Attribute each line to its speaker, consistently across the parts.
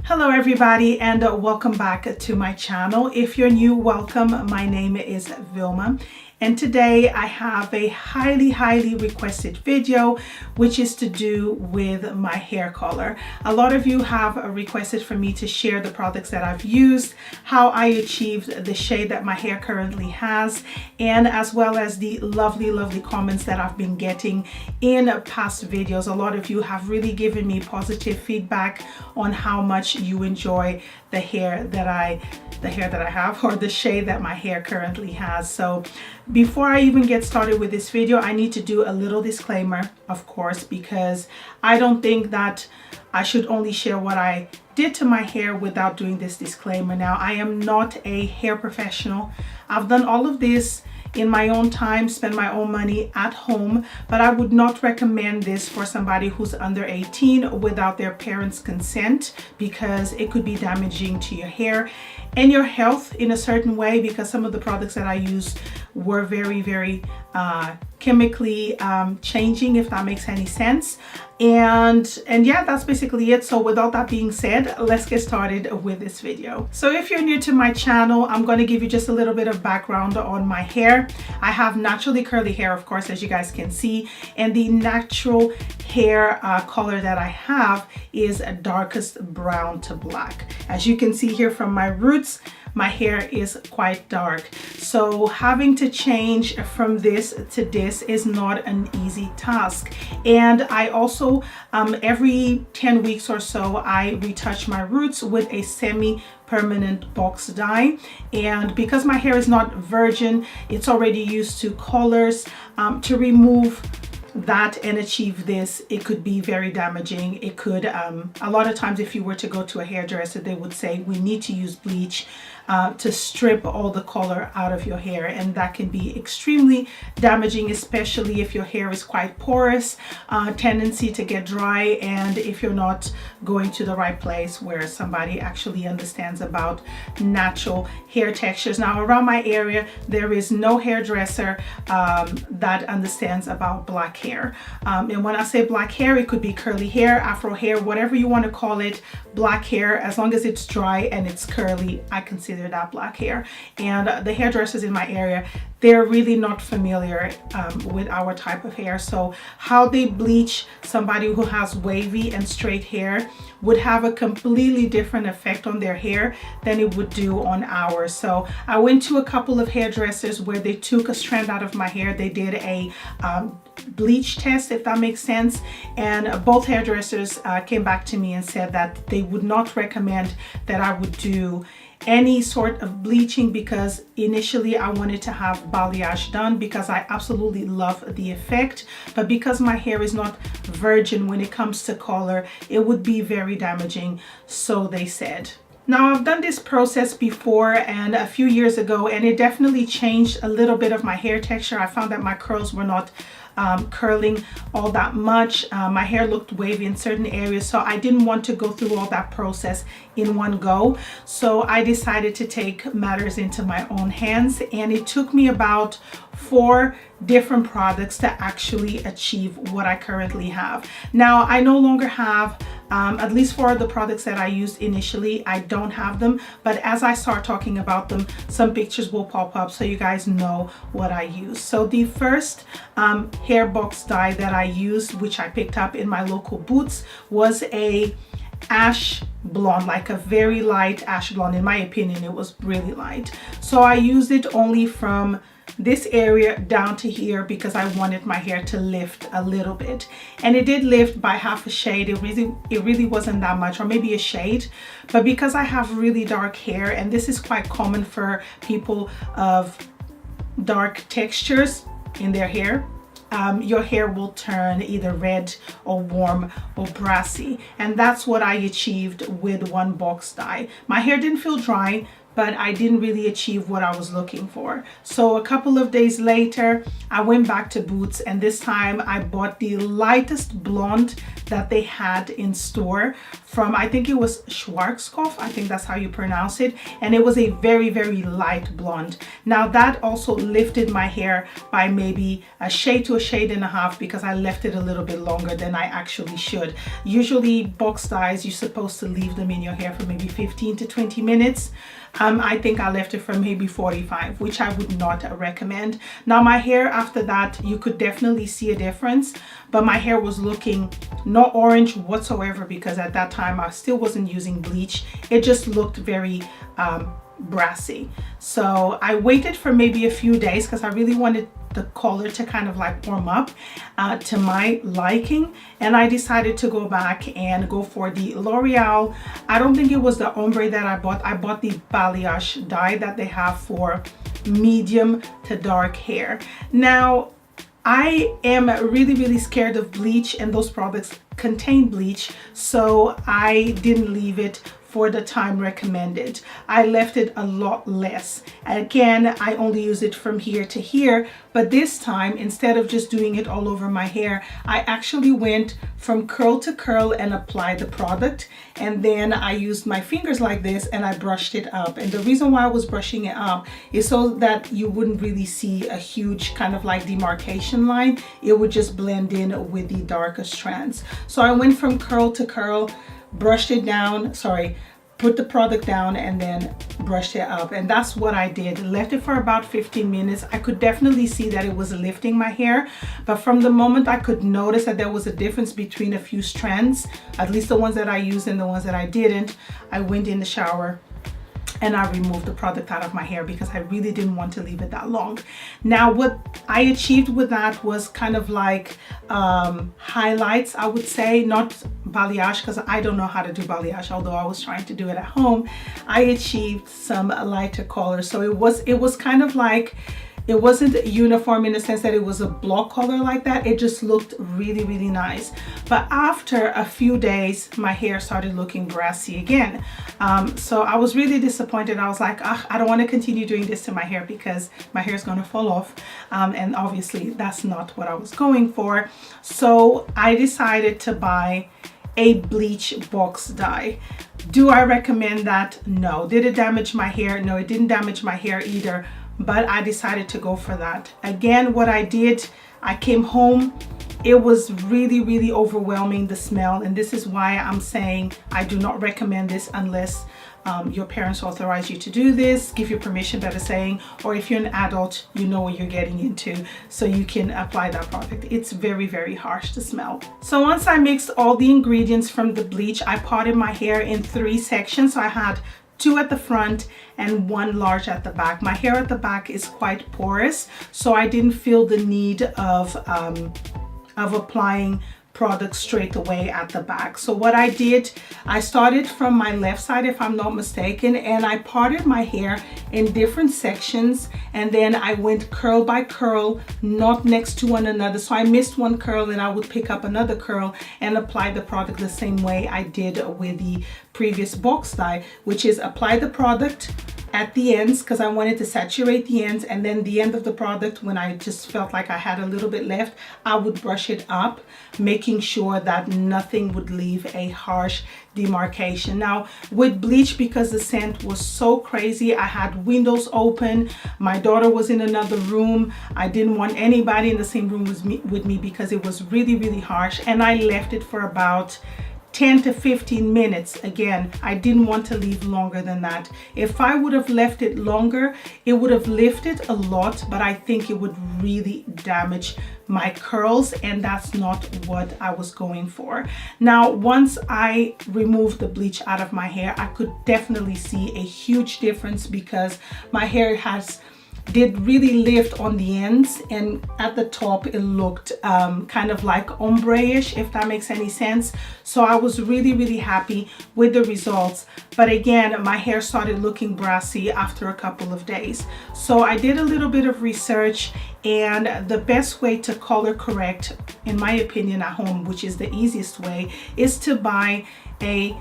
Speaker 1: Hello everybody, and welcome back to my channel. If you're new, welcome. My name is Vilma, and today I have a highly requested video which is to do with my hair color. A lot of you have requested for me to share the products that I've used, how I achieved the shade that my hair currently has, and as well as the lovely comments that I've been getting in past videos. A lot of you have really given me positive feedback on how much you enjoy the hair that I have, or the shade that my hair currently has. So before I even get started with this video, I need to do a little disclaimer, of course, because I don't think that I should only share what I did to my hair without doing this disclaimer. Now, I am not a hair professional. I've done all of this in my own time, spend my own money at home, but I would not recommend this for somebody who's under 18 without their parents' consent, because it could be damaging to your hair and your health in a certain way, because some of the products that I used were very chemically changing, if that makes any sense. And yeah, that's basically it. So with all that being said, let's get started with this video. So if you're new to my channel, I'm going to give you just a little bit of background on my hair. I have naturally curly hair, of course, as you guys can see, and the natural hair color that I have is a darkest brown to black. As you can see here from my roots, my hair is quite dark. So having to change from this to this is not an easy task. And I also, every 10 weeks or so, I retouch my roots with a semi-permanent box dye. And because my hair is not virgin, it's already used to colors. To remove that and achieve this, it could be very damaging. It could, a lot of times if you were to go to a hairdresser, they would say we need to use bleach to strip all the color out of your hair, and that can be extremely damaging, especially if your hair is quite porous, tendency to get dry, and if you're not going to the right place where somebody actually understands about natural hair textures. Now, around my area, there is no hairdresser that understands about black hair. And when I say black hair, it could be curly hair, afro hair, whatever you want to call it. Black hair, as long as it's dry and it's curly, I consider that black hair. And the hairdressers in my area, they're really not familiar with our type of hair. So how they bleach somebody who has wavy and straight hair would have a completely different effect on their hair than it would do on ours. So I went to a couple of hairdressers where they took a strand out of my hair. They did a bleach test, if that makes sense, and both hairdressers came back to me and said that they would not recommend that I would do any sort of bleaching, because initially I wanted to have balayage done because I absolutely love the effect, but because my hair is not virgin when it comes to color, it would be very damaging, so they said. Now, I've done this process before and a few years ago, and it definitely changed a little bit of my hair texture. I found that my curls were not curling all that much. My hair looked wavy in certain areas, so I didn't want to go through all that process in one go. So I decided to take matters into my own hands, and it took me about 4 different products to actually achieve what I currently have. Now, I no longer have, at least for the products that I used initially, I don't have them, but as I start talking about them, some pictures will pop up so you guys know what I use. So the first hair box dye that I used, which I picked up in my local Boots, was a ash blonde, like a very light ash blonde. In my opinion, it was really light. So I used it only from this area down to here because I wanted my hair to lift a little bit, and it did lift by half a shade. It really wasn't that much, or maybe a shade, but because I have really dark hair, and this is quite common for people of dark textures in their hair, your hair will turn either red or warm or brassy, and that's what I achieved with one box dye. My hair didn't feel dry, but I didn't really achieve what I was looking for. So a couple of days later, I went back to Boots, and this time I bought the lightest blonde that they had in store from, I think it was Schwarzkopf, I think that's how you pronounce it, and it was a very, very light blonde. Now that also lifted my hair by maybe a shade to a shade and a half, because I left it a little bit longer than I actually should. Usually box dyes, you're supposed to leave them in your hair for maybe 15 to 20 minutes. I think I left it for maybe 45, which I would not recommend. Now my hair after that, you could definitely see a difference, but my hair was looking not orange whatsoever, because at that time I still wasn't using bleach. It just looked very brassy. So I waited for maybe a few days because I really wanted the color to kind of like warm up to my liking, and I decided to go back and go for the L'Oreal. I don't think it was the ombre that I bought the balayage dye that they have for medium to dark hair. Now I am really scared of bleach, and those products contain bleach, so I didn't leave it for the time recommended. I left it a lot less. Again, I only use it from here to here, but this time, instead of just doing it all over my hair, I actually went from curl to curl and applied the product, and then I used my fingers like this and I brushed it up. And the reason why I was brushing it up is so that you wouldn't really see a huge kind of like demarcation line. It would just blend in with the darker strands. So I went from curl to curl, brushed it down, put the product down, and then brushed it up. And that's what I did. Left it for about 15 minutes. I could definitely see that it was lifting my hair, but from the moment I could notice that there was a difference between a few strands, at least the ones that I used and the ones that I didn't, I went in the shower and I removed the product out of my hair because I really didn't want to leave it that long. Now what I achieved with that was kind of like highlights, I would say, not balayage, because I don't know how to do balayage, although I was trying to do it at home. I achieved some lighter color, so it was kind of like, it wasn't uniform in the sense that it was a block color like that. It just looked really nice. But after a few days, my hair started looking brassy again. So I was really disappointed. I was like, I don't want to continue doing this to my hair because my hair is going to fall off. And obviously that's not what I was going for. So I decided to buy a bleach box dye. Do I recommend that? No. Did it damage my hair? No, it didn't damage my hair either. But I decided to go for that. Again, what I did, I came home, it was really overwhelming, the smell, and this is why I'm saying I do not recommend this unless your parents authorize you to do this, give you permission, better saying, or if you're an adult, you know what you're getting into, so you can apply that product. It's very harsh to smell. So once I mixed all the ingredients from the bleach, I parted my hair in 3 sections. So I had 2 at the front and 1 large at the back. My hair at the back is quite porous, so I didn't feel the need of applying product straight away at the back. So what I did, I started from my left side, if I'm not mistaken, and I parted my hair in different sections, and then I went curl by curl, not next to one another. So I missed one curl and I would pick up another curl and apply the product the same way I did with the previous box dye, which is apply the product at the ends because I wanted to saturate the ends, and then the end of the product, when I just felt like I had a little bit left, I would brush it up, making sure that nothing would leave a harsh demarcation. Now with bleach, because the scent was so crazy, I had windows open, my daughter was in another room, I didn't want anybody in the same room with me because it was really harsh, and I left it for about 10 to 15 minutes. Again, I didn't want to leave longer than that. If I would have left it longer, it would have lifted a lot, but I think it would really damage my curls, and that's not what I was going for. Now, once I removed the bleach out of my hair, I could definitely see a huge difference because my hair did really lift on the ends, and at the top it looked kind of like ombre-ish, if that makes any sense. So I was really happy with the results, but again, my hair started looking brassy after a couple of days. So I did a little bit of research, and the best way to color correct, in my opinion, at home, which is the easiest way, is to buy a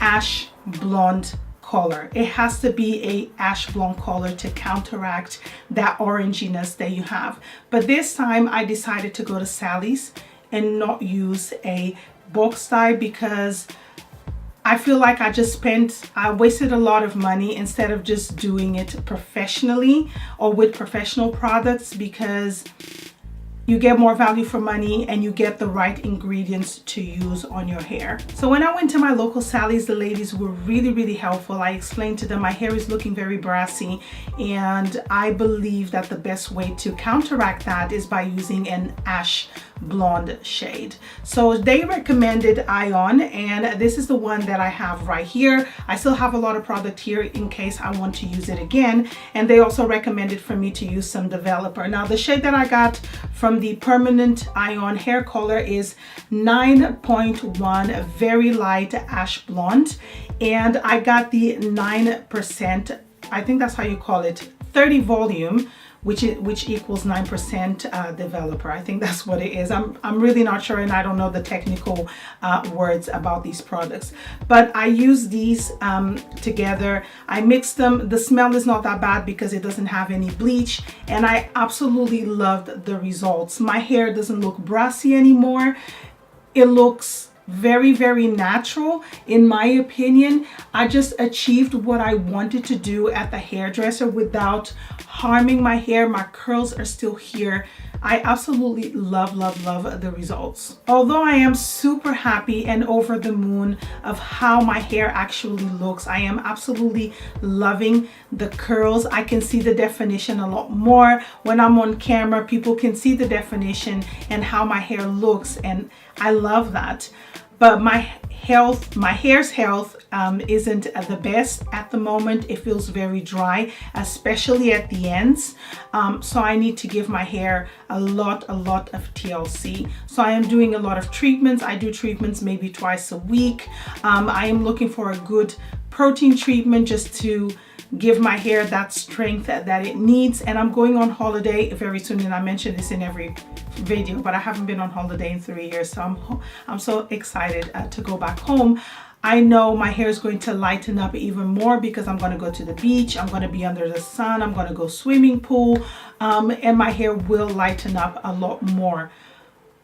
Speaker 1: ash blonde color. It has to be a ash blonde color to counteract that oranginess that you have. But this time I decided to go to Sally's and not use a box dye because I feel like I wasted a lot of money instead of just doing it professionally or with professional products, because you get more value for money and you get the right ingredients to use on your hair. So when I went to my local Sally's, the ladies were really helpful. I explained to them my hair is looking very brassy, and I believe that the best way to counteract that is by using an ash blonde shade. So they recommended Ion, and this is the one that I have right here. I still have a lot of product here in case I want to use it again, and they also recommended for me to use some developer. Now the shade that I got from the permanent Ion hair color is 9.1, very light ash blonde, and I got the 9%, I think that's how you call it, 30 volume, which equals 9% developer. I think that's what it is. I'm really not sure, and I don't know the technical words about these products. But I use these together. I mix them. The smell is not that bad because it doesn't have any bleach, and I absolutely loved the results. My hair doesn't look brassy anymore. It looks very natural in my opinion. I just achieved what I wanted to do at the hairdresser without harming my hair. My curls are still here. I absolutely love the results. Although I am super happy and over the moon of how my hair actually looks, I am absolutely loving the curls. I can see the definition a lot more. When I'm on camera, people can see the definition and how my hair looks, and I love that. But my hair's health isn't the best at the moment. It feels very dry, especially at the ends. So I need to give my hair a lot of TLC. So I am doing a lot of treatments. I do treatments maybe twice a week. I am looking for a good protein treatment just to give my hair that strength that it needs. And I'm going on holiday very soon, and I mention this in every video, but I haven't been on holiday in 3 years, so I'm so excited to go back home. I know my hair is going to lighten up even more because I'm going to go to the beach, I'm going to be under the sun, I'm going to go swimming pool, and my hair will lighten up a lot more.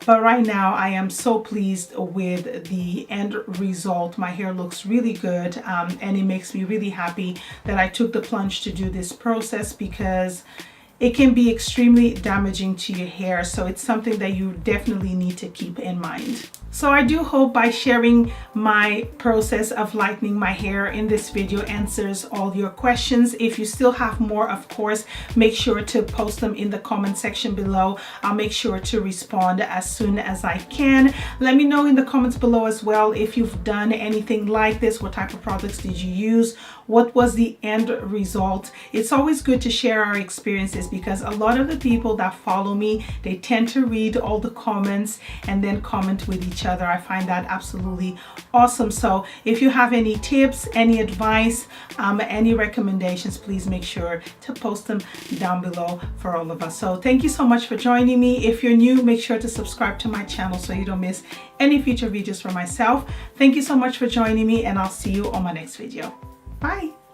Speaker 1: But right now I am so pleased with the end result. My hair looks really good, and it makes me really happy that I took the plunge to do this process, because it can be extremely damaging to your hair. So it's something that you definitely need to keep in mind. So I do hope by sharing my process of lightening my hair in this video answers all your questions. If you still have more, of course, make sure to post them in the comment section below. I'll make sure to respond as soon as I can. Let me know in the comments below as well if you've done anything like this. What type of products did you use? What was the end result? It's always good to share our experiences, because a lot of the people that follow me, they tend to read all the comments and then comment with each other. I find that absolutely awesome. So if you have any tips, any advice, any recommendations, please make sure to post them down below for all of us. So thank you so much for joining me. If you're new, make sure to subscribe to my channel so you don't miss any future videos from myself. Thank you so much for joining me, and I'll see you on my next video. Bye.